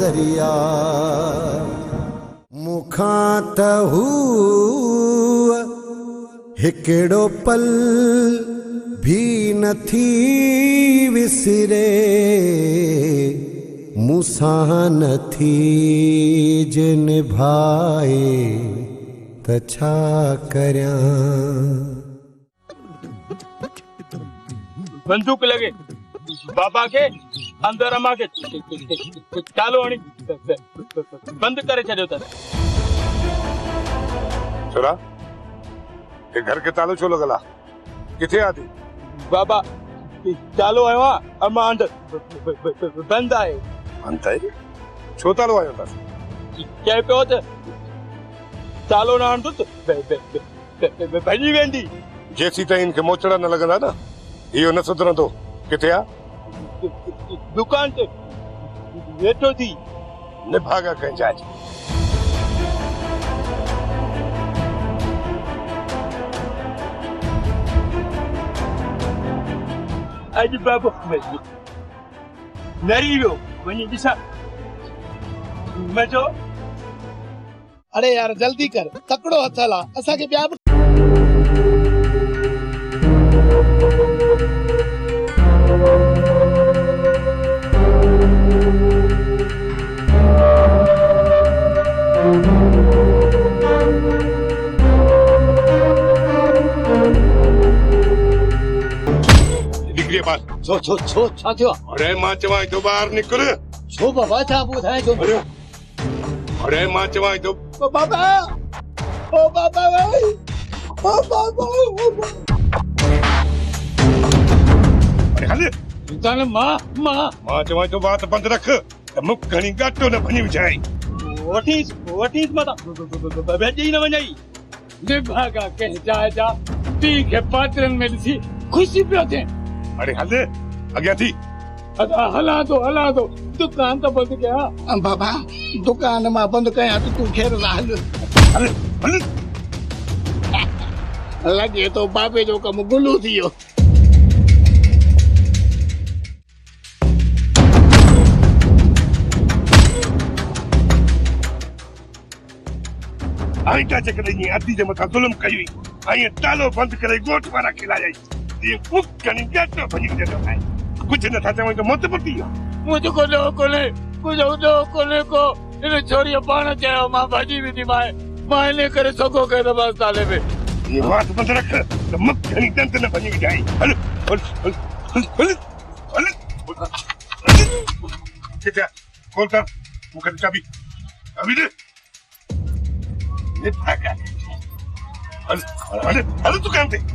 दरिया मुखां त हूअ हिकिड़ो पल भी नथी विसरे मूसां नथी जे निभाए त छा करियां। बंदूक लगे बाबा के अंदर अम्मा के चालो हणी बंद करे छॾियो अथनि। छोरा ये घर के तालो छो लॻल आहे? किथे आती? बाबा चालो आयो आहे, अम्मा अंदर बंद आहे। बंद आहे? छो तालो आयो अथसि? चए पियो त चालो न हणंदो त भॼी वेंदी। जेसीं ताईं इनखे मोचड़ा न लॻंदा न इहो न सुधरंदो। किथे आहे? दुकान ते वेठो थी। निभागा कंहिं जाइ। अॼु बाबा नरी वियो वञी ॾिसां मज़ो। अरे यार जल्दी कर, तकड़ो हथ हला असांखे ॿिया बि। छो छो छो छा थियो? अरे मां चवां थो ॿाहिरि निकिर। छो बाबा छा ॿुधाए थो? अरे मां चवां थो बाबा ओ बाबा भाई ओ बाबा अरे हल तन मां चवां थो बात बंद रख त मुख घणी गाटो न भनी विझाई। वठीस मता भेजी न वञाई। निभागा कंहिं जाइ जा पीउ खे पात्रनि में ॾिसी ख़ुशी पियो थिए। अरे हल अॻियां थी। हला दो दुकान तो बंद कया। बाबा दुकान मां बंद कया तो तू खेर हल हल हल। लगे तो बाबे जो कम गुलू थियो। आई का चकर नहीं अती जे मथा जुल्म कई आई तालो बंद करे गोठ वाला खिलाया ये मुख घणी गाटो भनी विझंदो आहे। कुछ न था चवण तो मत पटी मुझे को कोने को इन छोरी पाण चयो मां भाजी विधी मां इने करे सको के बस ताले में ये बात बंद रख तो मुख घणी दंत न भनी विझाई। हल हल हल हल हल किथे खोल कर मुख चाबी अभी दे ये भागा। हल हल हल दुकान पे हल।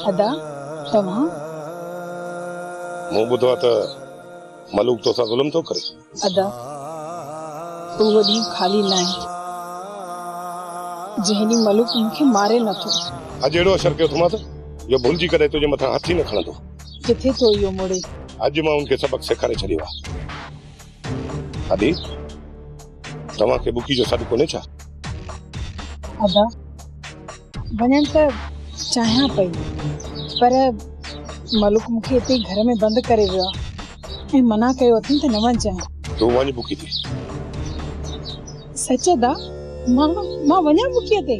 अदा तव्हां मूं ॿुधो आहे त मलूक तो सां ज़ुल्म थो करे। अदा उहो ॾींहुं खाली न आहे जंहिं ॾींहुं मलूक मूंखे मारे नथो। अॼु अहिड़ो असर कयो थो मां त इहो भुलिजी करे तुंहिंजे मथां हथ ई न खणंदो। किथे थो इहो मुड़े? अॼु मां उनखे सबक सेखारे छॾियो आहे। आदि तव्हांखे बुकी जो सॾु कोन्हे छा? अदा वञण त चाहियां पई पर मलूक मूंखे हिते घर में बंदि करे वियो आहे ऐं मना कयो अथई त न वञजांइ। तूं वञ बुकी ते। सच अदा मां वञा बुकीअ ते?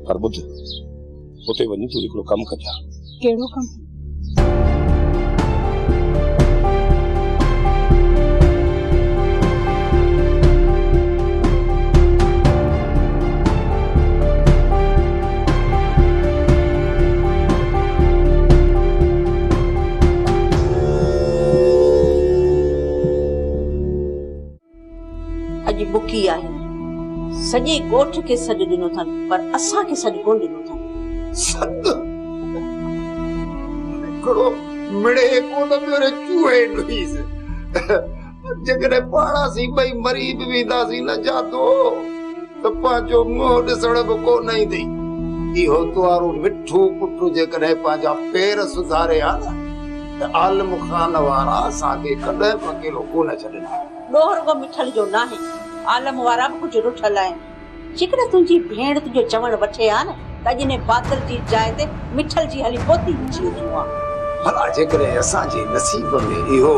पर ॿुध उते वञी तूं हिकिड़ो कमु कजां। कहिड़ो कमु? अॼु बुकी आहे सॼे ॻोठ खे सॾु ॾिनो अथनि पर असांखे सॾु कोन ॾिनो अथनि। सॾु हिकिड़ो मिड़े कोन पियो रे चूहे ॾुईसि। जेकॾहिं पाणासीं ॿई मरी बि वेंदासीं न जातो त पंहिंजो मुंहुं ॾिसण बि कोन ईंदी। इहो तुआरो मिठो पुटु जेकॾहिं पंहिंजा पेर सुधारे हा न त त आलम खान वारा असांखे कॾहिं अकेलो कोन छॾंदा। ॾोह रुगो मिठल जो न आहे, आलम वारा बि कुझु रुठल आहिनि। जेकॾहिं तुंहिंजी भेण तुंहिंजो चवण वठे आ न त अॼु ने बादल जी जाइ ते मिठल जी हली पोती विझी वञूं आ। भला जेकॾहिं असांजे नसीब में इहो,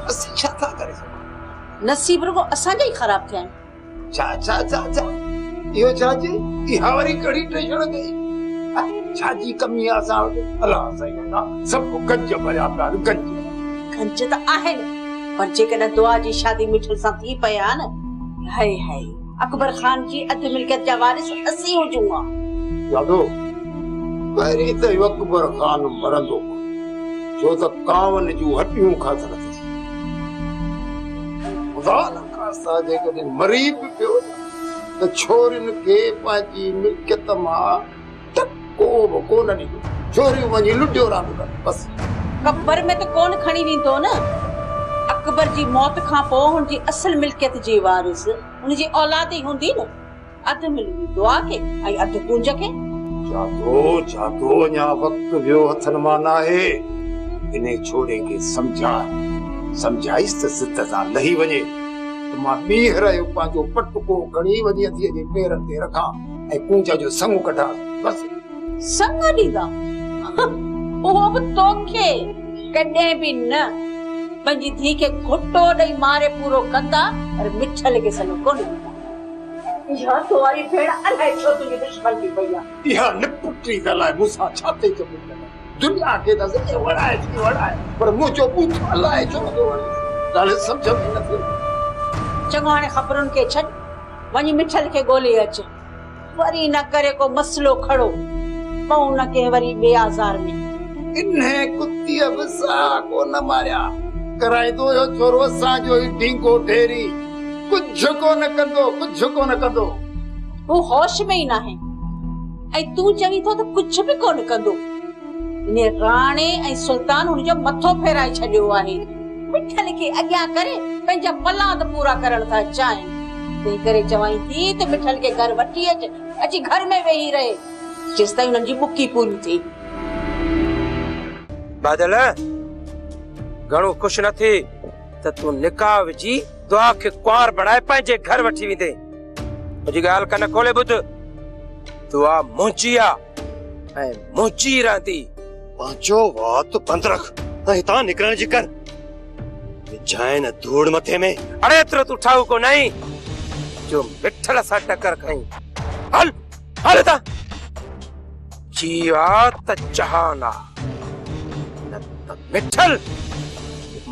असीं छा था करे सघूं? नसीब रुगो असांजा ई ख़राब थिया आहिनि। छा छा छा छा इहो छा जे इहा वरी कड़ी टेंशन कई? छा जी कमी आहे असां वटि? अलाह साईं अलाह, सभु गंज भरिया पिया आहिनि, गंज त आहिनि, पर जेकॾहिं दुआ जी शादी मिठल सां थी पई आहे न, हाय हाय अकबर खान जी अधु मिल्कियत जा वारिस असीं हुजूं आ। यादो पहिरीं त अकबर खान मरंदो छो त कांवन जूं हड्डियूं खाधल अथसि। ख़ुदा न ख़ास्ता जेकॾहिं मरी बि पियो त छोरियुनि खे पंहिंजी मिल्कियत मां टको बि कोन ॾींदो। छोरियूं वञी लुटियो रांदि कनि बसि। कबर में त कोन खणी वेंदो न। अकबर जी मौत खां पोइ हुनजी असल मिल्कियत जी वारिस हुनजी औलाद ई हूंदी न। अधु मिलंदी दुआ खे ऐं अधु कुंज खे। जातो अञा वक़्तु वियो हथनि मां न आहे। इन छोरे खे सम्झाइसि त ज़िद सां लही वञे त मां ॿीहर जो पंहिंजो पटको खणी वञी अधीअ जे पेरनि ते रखां ऐं कुंज जो संग कढां बसि। संग ॾींदा उहो बि तोखे कॾहिं बि न। पंहिंजी धीउ खे घुटो ॾेई मारे पूरो कंदा, पर मिठल खे संग कोन ॾींदा। इहा तुम्हारी भेण अलाए छो तुंहिंजी दुश्मन थी पई आहे। इहा निपुटी ॻाल्हि आहे मूंसां छा थी चवे। दुनिया खे त सॼे वणाए पर मुंहिंजो बूथ अलाए छो नथो वणे। ॻाल्हि सम्झ में नथी। चङो हाणे ख़बरुनि खे छॾ, वञी मिठल खे ॻोल्हे अच। वरी न करे को मसलो खड़ो पऊं न के वरी ॿिए आज़ार में। इन्हे कुतीअ बि साह कोन मारिया कराईंदो हुयो छोरो असांजो ई ढींगो ढेरी। कुझु कोन कंदो। हू होश में ई न आहे ऐं तूं चवीं थो त कुझु बि कोन कंदो। इन राणे ऐं सुल्तान हुनजो मथो फेराए छॾियो आहे। मिठल खे अॻियां करे पंहिंजा पलांद पूरा करण था चाहिनि। तंहिं करे चवाई थी त मिठल खे घर वठी अची घर में वेही रहे जेसि ताईं हुननि जी बुकी पूरी थिए। बादल घणो खुश न थी त तूं निकाह विझी दुआ खे कुंवार बणाए पंहिंजे घर वठी वेंदे। मुंहिंजी ॻाल्हि कन खोले ॿुध, दुआ मुंहिंजी आहे ऐं मुंहिंजी रहंदी। पंहिंजो वात बंदि रख ऐं हितां निकिरण जी कर। विझाए न धूड़ मथे में। अरे एतिरो तूं ठाहु को नहीं जो मिठल सां टकर खई। हल हल हितां। जीवा त जहाना न त मिठल।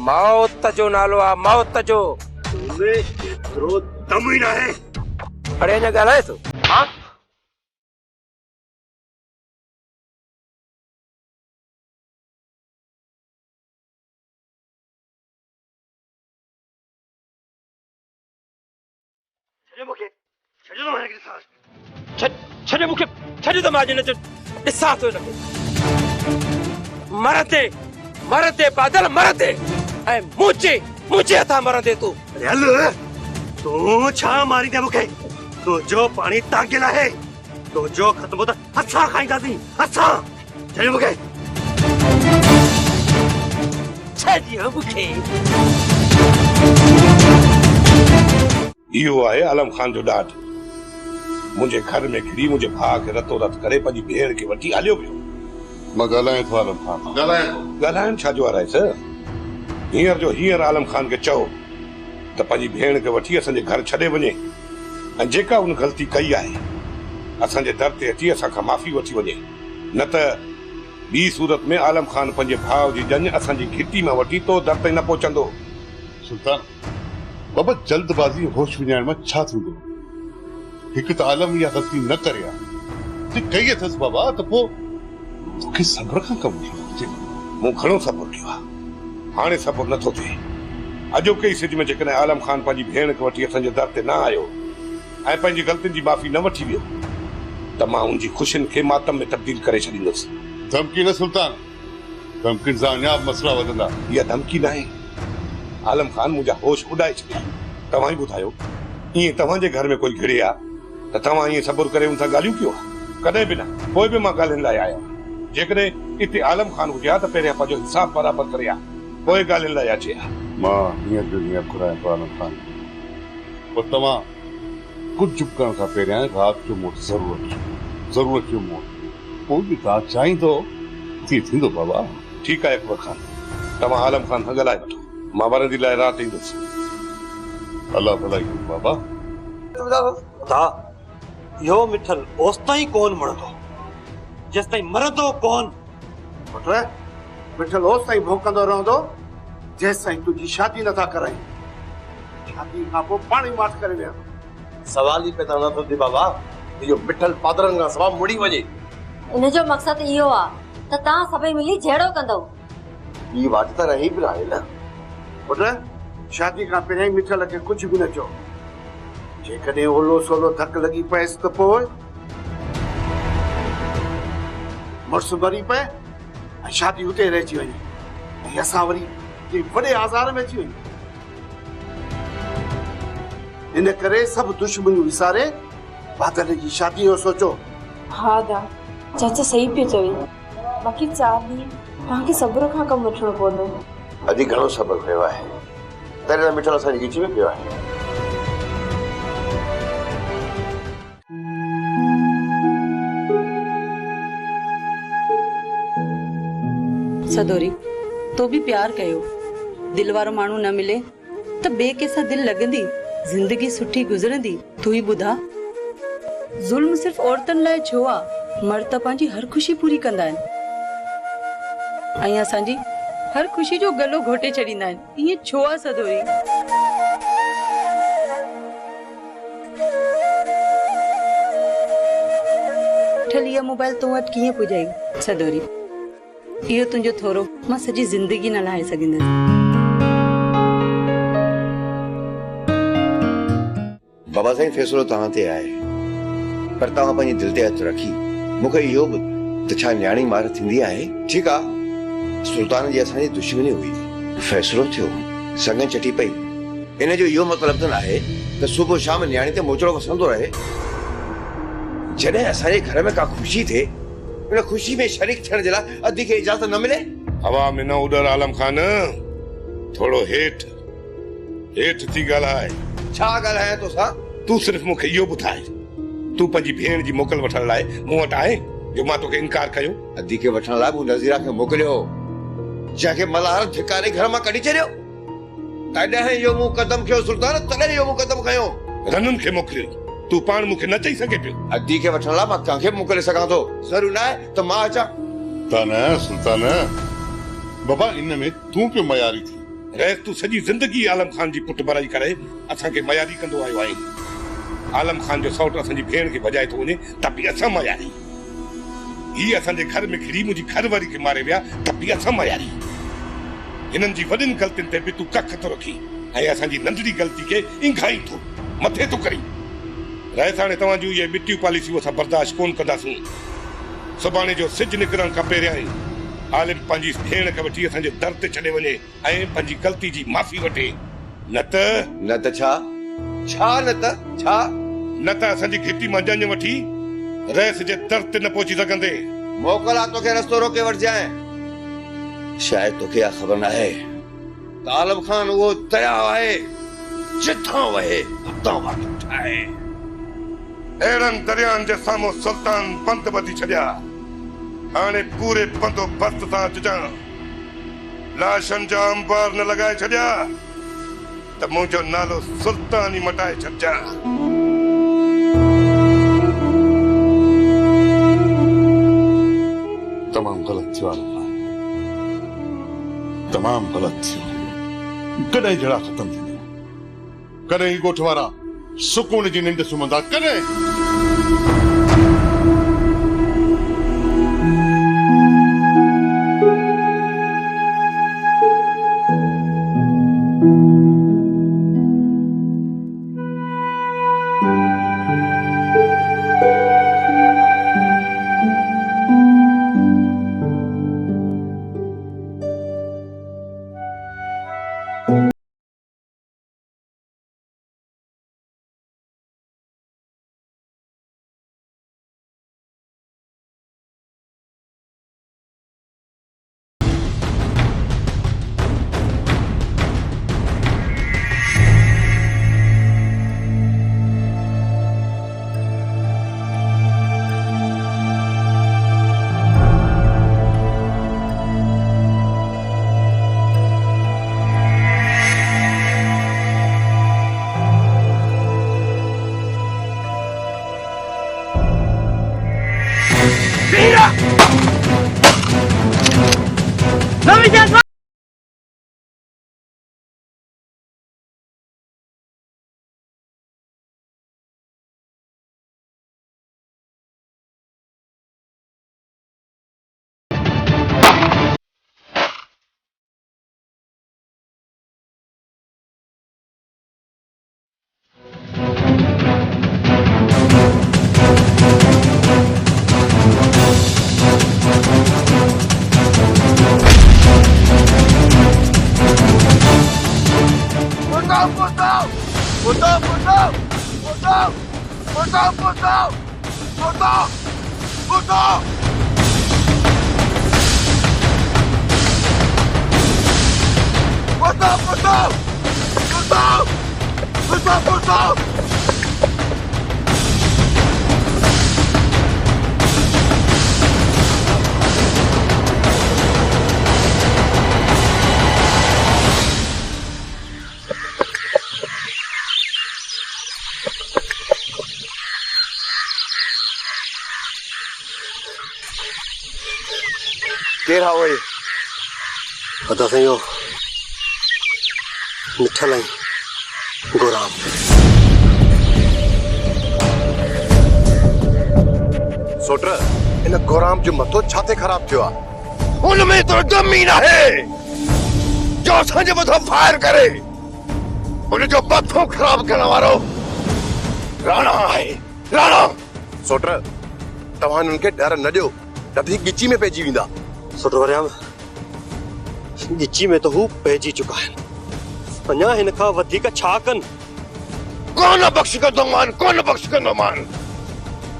मौत जो नालो आहे, मौत जो। तुमे एतिरो दम ई न आहे। अरे अञा ॻाल्हाए थो। हाँ छॾे मूंखे छॾे त मां न ॾिसां थो हिनखे। मरंदे बादल मरंदे ऐं मुंहिंजे हथां मरंदे तूं। हल तूं छा मारींदे मूंखे? तुंहिंजो पाणी तागियल आहे। तुंहिंजो ख़त्म त असां खाईंदासीं, असां। छॾे मूंखे। छॾियो मूंखे। इहो आहे आलम खान जो ॾाढ। मुंहिंजे घर में घिरी मुंहिंजे भाउ खे रतो रत करे पंहिंजी भेण खे वठी हलियो वियो। मां ॻाल्हायां थो आलम खान, ॻाल्हाइण छा जो आहे सर? हींअर जो हींअर आलम खान खे चओ त पंहिंजी भेण खे वठी असांजे घर छॾे वञे ऐं जेका हुन ग़लती कई आहे असांजे दर ते अची असां खां माफ़ी वठी वञे। न त ॿी सूरत में आलम खान पंहिंजे भाउ जी ॼञ असांजी घिटी मां वठी तो दर ते न पहुचंदो। सुल्तान बाबा जल्दबाज़ी होश विञाइण मां छा थींदो? हिकु त आलम इहा ग़लती न करे आहे, कई अथसि बाबा, त पोइ मूंखे सब्र खां कमु वठणु घुरिजे। मूं घणो सब्र कयो आहे, हाणे सब्र नथो थिए। अॼोके सिज में जेकॾहिं आलम खान पंहिंजी भेण खे वठी असांजे दर ते न आयो ऐं पंहिंजी ग़लतियुनि जी माफ़ी न वठी वियो त मां उनजी ख़ुशियुनि खे मातम में तब्दील करे छॾींदुसि। धमकी न सुल्तान, धमकियुनि सां अञा मसला वधंदा। इहा धमकी न आहे। आलम खान मुंहिंजा होश उॾाए छॾिया। तव्हां ई ॿुधायो, ईअं तव्हांजे घर में कोई घिड़े आहे त तव्हां ईअं सब्र करे उन सां ॻाल्हियूं कयो? कॾहिं बि न। पोइ बि मां ॻाल्हियुनि लाइ आहियां। जेकॾहिं इते आलम खान हुजे हा त पहिरियां पंहिंजो हिसाब बराबरि करे आ पोइ ॻाल्हियुनि लाइ अचे हा। मां हींअर जो हींअर घुरायां थो आलम खान पोइ तव्हां कुझु चुप करण खां पहिरियां राति जो मूं वटि ज़रूरु अचियो मूं वटि पोइ बि तव्हां चाहींदो तीअं थींदो बाबा। ठीकु आहे अकबर खान तव्हां आलम खान सां ॻाल्हाए वठो मां वरंदी लाइ राति ईंदुसि। अल्लाह भलाई करे बाबा। ता यो मिठल ओस्ताई कोन मरदो जेसताई मरदो कोन। पुट मिठल होस ताईं भौंकंदो रहंदो जेसिताईं तुंहिंजी शादी नथा कराई। शादी खां पोइ पाणी माठ करे विया। सवाल ही पैदा न थो थिए बाबा इहो मिठल पादरनि खां सवाइ मुड़ी वञे। इन जो मक़सदु इहो आहे त तव्हां सभई मिली जहिड़ो कंदव। ही वाट त रही बि आहे न। पुट शादी खां पहिरियां ई मिठल खे कुझु बि न चओ। जेकॾहिं ओलो सोलो धक लॻी पएसि त पोइ मुड़ुसु मरी पए ऐं शादी हुते रहिजी वञे ऐं असां वरी वॾे आज़ार में अची वञूं। इन करे सभु दुश्मनियूं विसारे बादल जी शादी जो सोचो। हा दा चाचा सही पियो चवे बाक़ी 4 ॾींहं तव्हांखे सब्र खां कमु वठणो पवंदो। अॼु घणो सब्र पियो आहे तॾहिं त मिठल असांजी गिच में पियो आहे। सदोरी तो भी प्यार कयो दिल वारो माण्हू न मिले त ॿिए कंहिंसां दिल लॻंदी जिंदगी सुठी गुज़रंदी। तू ही ॿुधा ज़ुल्म सिर्फ़ औरतुनि लाइ छो आहे मर्द त पंहिंजी हर ख़ुशी पूरी कंदा आहिनि ऐं असांजी हर ख़ुशी जो गलो घोटे छॾींदा आहिनि। ईअं छो आहे सदोरी? ठल इहा मोबाइल तो वटि कीअं पुॼाई सदोरी? इहो तुंहिंजो थोरो मां सॼी ज़िंदगी न लाहे सघंदसि। बाबा साईं फैसलो तव्हां ते आहे पर तव्हां पंहिंजी दिलि ते हथु रखी मूंखे इहो ॿुध त छा न्याणी मार थींदी आहे? ठीकु आहे सुल्तान जी असांजी दुश्मनी हुई फैसलो थियो संग चटी पई इन जो इहो मतिलबु त न आहे त सुबुह शाम न्याणी ते मोचड़ो वसंदो रहे। जॾहिं असांजे घर में का ख़ुशी थिए उन ख़ुशी में शरीक थियण जे लाइ अधी खे इजाज़त न मिले। हवा में न उॾर आलम खान थोरो हेठि थी ॻाल्हाए। छा ॻाल्हायां तोसां? तूं सिर्फ़ु मूंखे इहो ॿुधाए तूं पंहिंजी भेण जी मोकल वठण लाइ मूं वटि आहे जो मां तोखे इनकार कयो? अधी खे वठण लाइ मूं नज़ीरा खे मोकिलियो जंहिंखे मल्हार धिकारे घर मां कढी छॾियो। तॾहिं इहो मूं कदम खयो सुल्तान तॾहिं इहो मूं कदम खयो। रनुनि खे मोकिलियो तूं पाण मूंखे न चई सघे पियो? अधी खे वठण लाइ मां कंहिंखे मोकिले सघां थो ज़रूर न आहे त मां अचां। सुल्तान बाबा इन में तूं पियो मयारी थी रह तूं सॼी ज़िंदगी आलम खान जी पुट भराई करे असांखे मयारी कंदो आयो आहीं। आलम खान जो सौट असांजी भेण खे भॼाए थो वञे त बि असां मयारी। ही असांजे घर में घिरी मुंहिंजी घरवारी खे मारे विया त बि असां मयारी। हिननि जी वॾियुनि ग़लतियुनि ते बि तूं कख थो रखी ऐं असांजी नंढड़ी ग़लती खे इंघाई थो मथे थो करी। रह हाणे तव्हां जूं इहे मिटियूं पॉलिसियूं असां बर्दाश्त कोन कंदासीं। सुभाणे जो सिज निकिरण खां पहिरियां ई आलिम पंहिंजी भेण खे वठी असांजे दर ते छॾे वञे ऐं पंहिंजी ग़लती जी माफ़ी वठे न त छा असांजी घिटी मां जंज वठी रहिस जे दर ते न पहुची सघंदे। मोकल आहे तोखे रस्तो रोके वठजांइ। शायदि तोखे इहा ख़बर न आहे त आलम खान उहो दरिया आहे जिथां वहे हुतां वाट ठाहे। अहिड़नि दरियानि जे साम्हूं सुल्तान बंदि ॿधी छॾिया। हाणे पूरे बंदोबस्त सां अचिजां। लाशनि जा अंबार न लॻाए छॾिया त मुंहिंजो नालो सुल्तान ई मटाए छॾिजां। तमामु ग़लति थियो आलम खान तमामु ग़लति थियो। कॾहिं जड़ा ख़तम थींदा कॾहिं ॻोठ वारा सुकून जी निंड सुम्हंदा कॾहिं केर हा ओए पता सही हो मिठल आई गोराम सोटर इन गोराम जो मथो छाते खराब थियो आहे उनमें तो दम ही ना है जो असांजे मथां फायर करे उनजो मथो खराब करण वारो राणा आहे राणा। सोटर तव्हां हिननि खे डर न ॾियो ॾाढी गिची में पइजी वेंदा। सुठो वरियाम गिची में तो हू पइजी चुका है अञा हिन खां वधीक छा कनि कौन बख्श कंदो मान कौन बख्श कंदो मान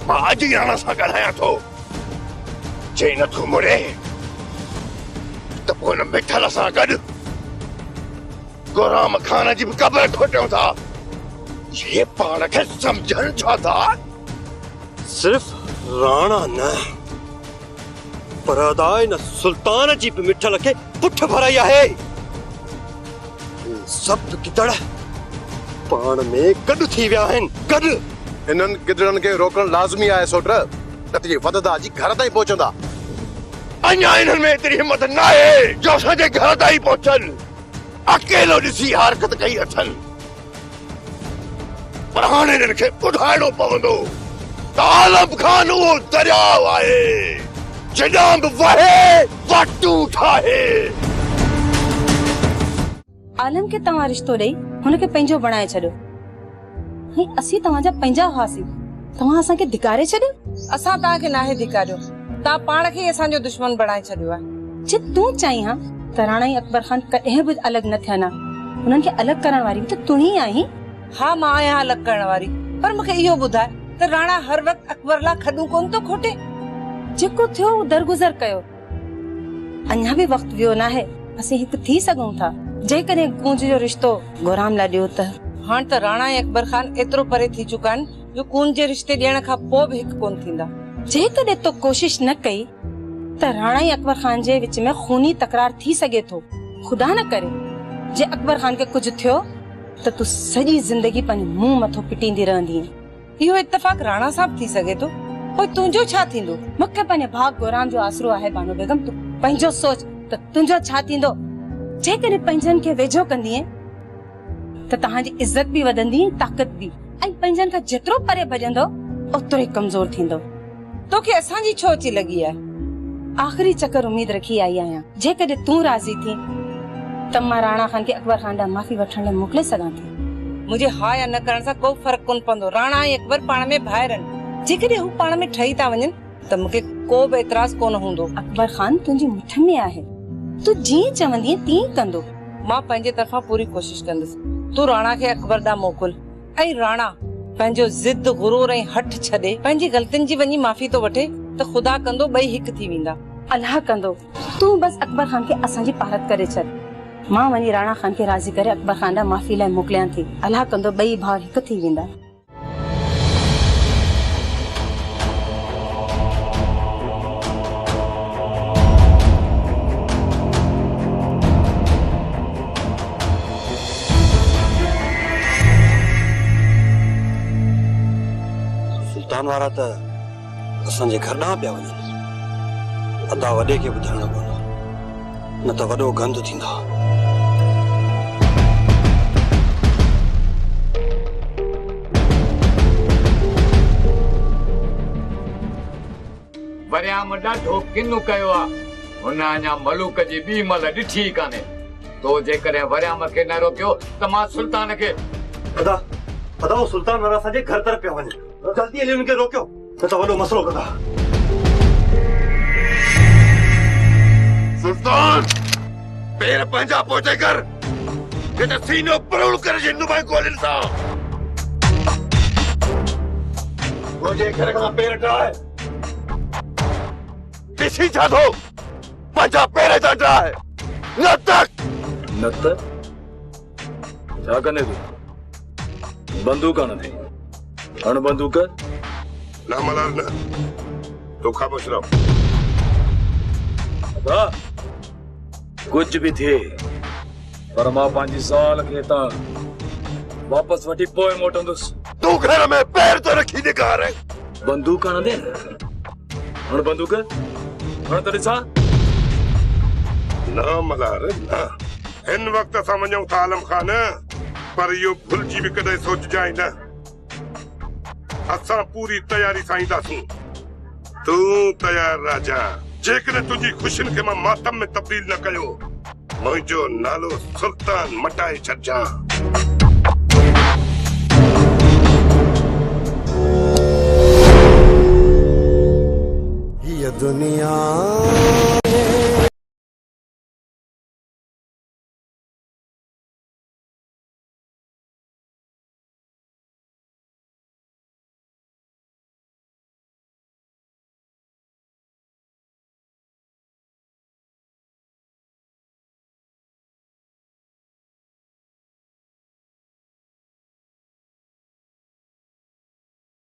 मां अॼु ई राणा सां ॻाल्हायां थो चई नथो मुड़े त पोइ हुन मिठल सां गॾु गोराम खान जी बि क़बर खोटियूं था। ये पाण खे सम्झनि छा था सिर्फ राणा न पर अदाए न सुल्तान जी बि मिठल खे पुठ भराई आहे। सभु गिदड़ पाण में गॾु थी विया आहिनि गॾु। इन्हनि गिदड़नि खे रोकण लाज़मी आहे सोटर न त इहे वधंदा जी घर ताईं पहुचंदा। अञा इन्हनि में एतिरी हिम्मत न आहे जो असांजे घर ताईं पहुचनि। अकेलो ॾिसी हरकत कई अथनि पर हाणे हिननि खे ॿुधाइणो पवंदो त आलम खान उहो दरियाव आहे जॾहिं बि वहे वाटूं ठाहे। आलम खे तव्हां रिश्तो ॾेई हुनखे पंहिंजो बणाए छॾियो ही असीं तव्हांजा पंहिंजा हुआसीं तव्हां असांखे धिकारे छॾियो। असां तव्हांखे नाहे धिकारियो तव्हां पाण खे असांजो दुश्मन बणाए छॾियो आहे। जे तूं चाहीं हा त राणा ऐं अकबर खान कॾहिं बि अलॻि न थियनि हुननि खे अलॻि करण वारी त तूं ई आहीं। हा मां आहियां अलॻि करण वारी पर मूंखे इहो ॿुधाए त राणा हर वक़्तु अकबर लाइ खॾूं कोन थो खोटे। जेको थियो उहो दरगुज़र कयो अञा बि वक़्तु वियो न आहे असीं हिकु थी सघूं था। जेकॾहिं कूंज जो रिश्तो गोराम लाइ ॾियो त हाणे त राणा ऐं अकबर खान एतिरो परे थी चुका आहिनि जो कूंज जे रिश्ते ॾियण खां पोइ बि हिकु कोन थींदा। जेकॾहिं तो कोशिश न कई त राणा ऐं अकबर खान जे विच में खूनी तकरार थी सघे थो। खुदा न करे जे अकबर खान खे कुझु थियो त तूं सॼी ज़िंदगी पंहिंजे मुंहुं मथो पिटींदी रहंदीअं। इहो इत्तेफ़ाक़ राणा सां थी सघे थो पोइ तुंहिंजो छा थींदो? मूंखे पंहिंजे भाउ गोराम जो आसरो आहे बानो बेगम। तूं पंहिंजो सोच त तुंहिंजो छा थींदो। जेकॾहिं पंहिंजनि खे वेझो कंदीअ त तव्हांजी इज़त बि वधंदी ताक़त बि ऐं पंहिंजनि खां जेतिरो परे भॼंदो ओतिरो ई कमज़ोर थींदो। तोखे असांजी छो अची लॻी आहे? आख़िरी चकर उम्मीद रखी आई आहियां जेकॾहिं तूं राज़ी थी त मां राणा खान खे अकबर खान ॾांहुं माफ़ी वठण लाइ मोकिले सघां थी। मुंहिंजे हा या न करण सां को फ़र्क़ु कोन पवंदो। राणा ऐं अकबर पाण में भाइर आहिनि। जेकॾहिं हू पाण में ठही था वञनि त मूंखे को बि एतिराज़ कोन हूंदो। अकबर खान तुंहिंजी मुठ में आहे तूं जीअं चवंदीअ तीअं कंदो। मां पंहिंजे तरफ़ां पूरी कोशिश कंदुसि। तूं राणा खे अकबर ॾांहुं मोकिल ऐं राणा पंहिंजो ज़िद गुरूर ऐं हठ छॾे पंहिंजी ग़लतियुनि जी वञी माफ़ी तो वठे त ख़ुदा कंदो ॿई हिकु थी वेंदा। अल्लाह कंदो तूं बस अकबर खान खे असांजी पारत करे छॾ। मां वञी राणा खान खे राज़ी करे अकबर खान ॾांहुं माफ़ी लाइ मोकिलियां थी। अल्लाह कंदो ॿई भाउ हिकु थी वेंदा। सुल्तान वारा त असांजे घर ॾांहुं पिया वञनि। अदा वॾे खे ॿुधाइणो पवंदो न त वॾो गंद थींदो। वरियाम ॾाढो किनु कयो आहे। हुन अञा मलूक जी ॿी मल ॾिठी कान्हे। तो जेकॾहिं वरियाम खे न रोकियो त मां सुल्तान खे अदा अदा वो सुल्तान वारा असांजे घर तरफ़ पिया वञनि। जल्दी हली उनखे रोकियो न त वॾो मसइलो कंदा। सुल्तान पैर पंहिंजा पोचे कर के त सीनो परोल करे जिन्नु भाई गोलिन सा मुझे घर का पेड़ है किसी जादो पंजा पेड़ चढ़ा है न तक क्या करने तू बंदूक आना थी अण बंदूक ना मलार ना तो खामोश रहो कुछ भी थे पर मां 5 साल के ता वापस वठी पोए मोटंदुस तू घर में पैर तो रखी दिखा रहे बंदूक आना दे अण बंदूक अण तड़ी सा ना मलार ना इन वक्त असां वञूं था आलम खान पर इहो भुलिजी बि कॾहिं सोच जाए न असां पूरी तयारी सां ईंदासीं तूं तयार राजा जेकॾहिं तुंहिंजी ख़ुशियुनि खे मां मातम में तब्दील न कयो मुंहिंजो नालो सुल्तान मटाए छॾिजां ये दुनिया